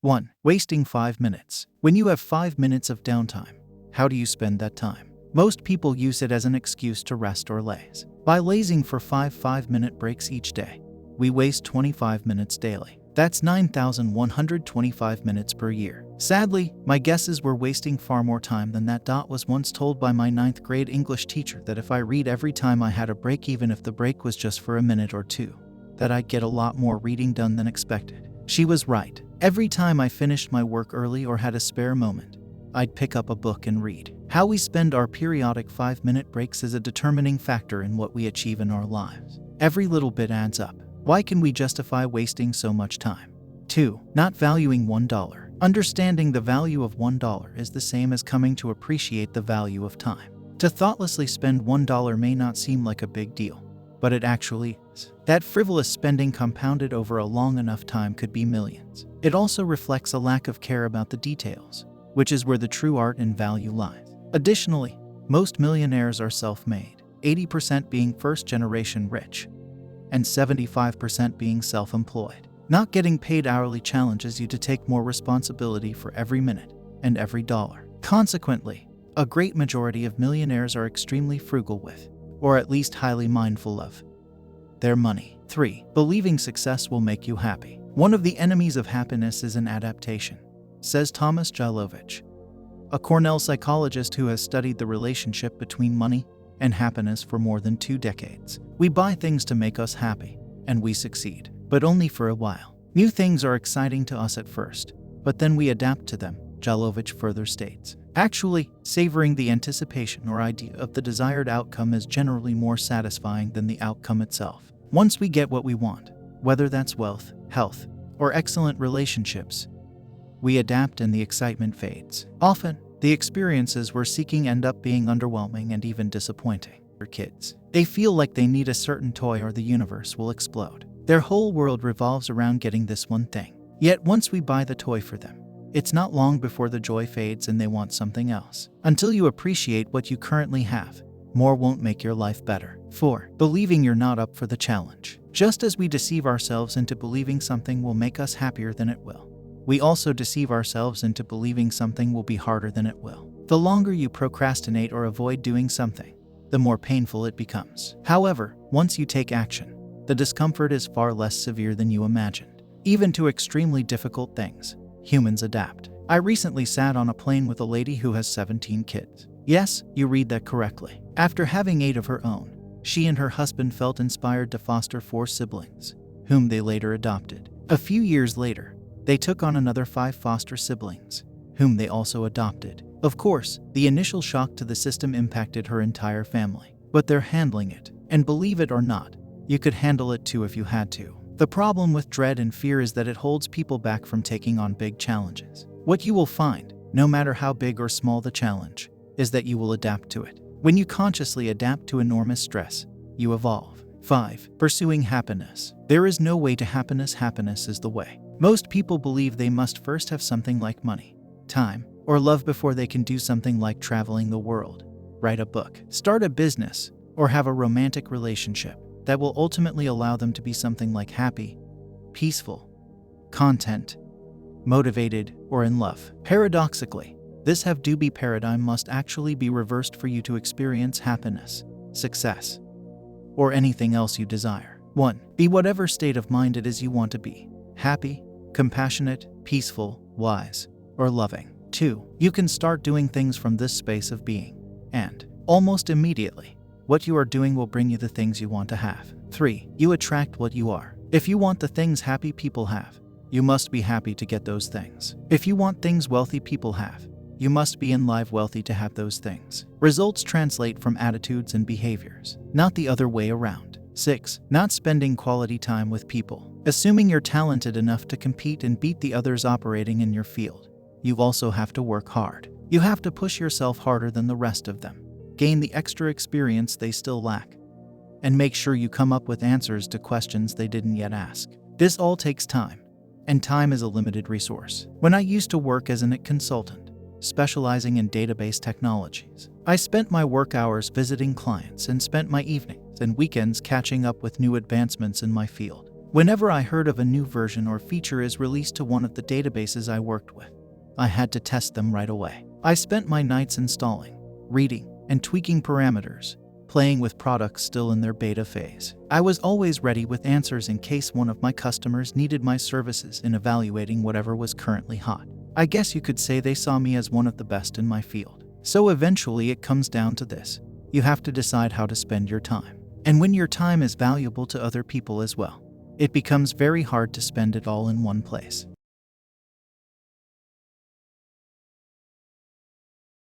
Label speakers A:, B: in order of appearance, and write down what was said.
A: 1. Wasting 5 minutes. When you have 5 minutes of downtime, how do you spend that time? Most people use it as an excuse to rest or laze. By lazing for 5-minute breaks each day, we waste 25 minutes daily. That's 9,125 minutes per year. Sadly, my guess is we're wasting far more time than that. Was once told by my 9th grade English teacher that if I read every time I had a break, even if the break was just for a minute or two, that I'd get a lot more reading done than expected. She was right. Every time I finished my work early or had a spare moment, I'd pick up a book and read. How we spend our periodic 5-minute breaks is a determining factor in what we achieve in our lives. Every little bit adds up. Why can we justify wasting so much time? 2. Not valuing $1. Understanding the value of $1 is the same as coming to appreciate the value of time. To thoughtlessly spend $1 may not seem like a big deal, but it actually is. That frivolous spending compounded over a long enough time could be millions. It also reflects a lack of care about the details, which is where the true art and value lies. Additionally, most millionaires are self-made, 80% being first-generation rich, and 75% being self-employed. Not getting paid hourly challenges you to take more responsibility for every minute and every dollar. Consequently, a great majority of millionaires are extremely frugal with, or at least highly mindful of, their money. 3. Believing success will make you happy. One of the enemies of happiness is an adaptation, says Thomas Jailovich, a Cornell psychologist who has studied the relationship between money and happiness for more than 2 decades. We buy things to make us happy, and we succeed, but only for a while. New things are exciting to us at first, but then we adapt to them, Jailovich further states. Actually, savoring the anticipation or idea of the desired outcome is generally more satisfying than the outcome itself. Once we get what we want, whether that's wealth, health, or excellent relationships, we adapt and the excitement fades. Often, the experiences we're seeking end up being underwhelming and even disappointing. For kids, they feel like they need a certain toy or the universe will explode. Their whole world revolves around getting this one thing. Yet once we buy the toy for them, it's not long before the joy fades and they want something else. Until you appreciate what you currently have, more won't make your life better. 4. Believing you're not up for the challenge. Just as we deceive ourselves into believing something will make us happier than it will, we also deceive ourselves into believing something will be harder than it will. The longer you procrastinate or avoid doing something, the more painful it becomes. However, once you take action, the discomfort is far less severe than you imagined. Even to extremely difficult things, humans adapt. I recently sat on a plane with a lady who has 17 kids. Yes, you read that correctly. After having 8 of her own, she and her husband felt inspired to foster 4 siblings, whom they later adopted. A few years later, they took on another 5 foster siblings, whom they also adopted. Of course, the initial shock to the system impacted her entire family, but they're handling it. And believe it or not, you could handle it too if you had to. The problem with dread and fear is that it holds people back from taking on big challenges. What you will find, no matter how big or small the challenge, is that you will adapt to it. When you consciously adapt to enormous stress, you evolve. 5. Pursuing happiness. There is no way to happiness. Happiness is the way. Most people believe they must first have something like money, time, or love before they can do something like traveling the world, write a book, start a business, or have a romantic relationship that will ultimately allow them to be something like happy, peaceful, content, motivated, or in love. Paradoxically, this have-to-be paradigm must actually be reversed for you to experience happiness, success, or anything else you desire. 1. Be whatever state of mind it is you want to be. Happy, compassionate, peaceful, wise, or loving. 2. You can start doing things from this space of being, and, almost immediately, what you are doing will bring you the things you want to have. 3. You attract what you are. If you want the things happy people have, you must be happy to get those things. If you want things wealthy people have, you must be in life wealthy to have those things. Results translate from attitudes and behaviors, not the other way around. 6. Not spending quality time with people. Assuming you're talented enough to compete and beat the others operating in your field, you also have to work hard. You have to push yourself harder than the rest of them, gain the extra experience they still lack, and make sure you come up with answers to questions they didn't yet ask. This all takes time, and time is a limited resource. When I used to work as an IT consultant, specializing in database technologies, I spent my work hours visiting clients and spent my evenings and weekends catching up with new advancements in my field. Whenever I heard of a new version or feature is released to one of the databases I worked with, I had to test them right away. I spent my nights installing, reading, and tweaking parameters, playing with products still in their beta phase. I was always ready with answers in case one of my customers needed my services in evaluating whatever was currently hot. I guess you could say they saw me as one of the best in my field. So eventually it comes down to this. You have to decide how to spend your time. And when your time is valuable to other people as well, it becomes very hard to spend it all in one place.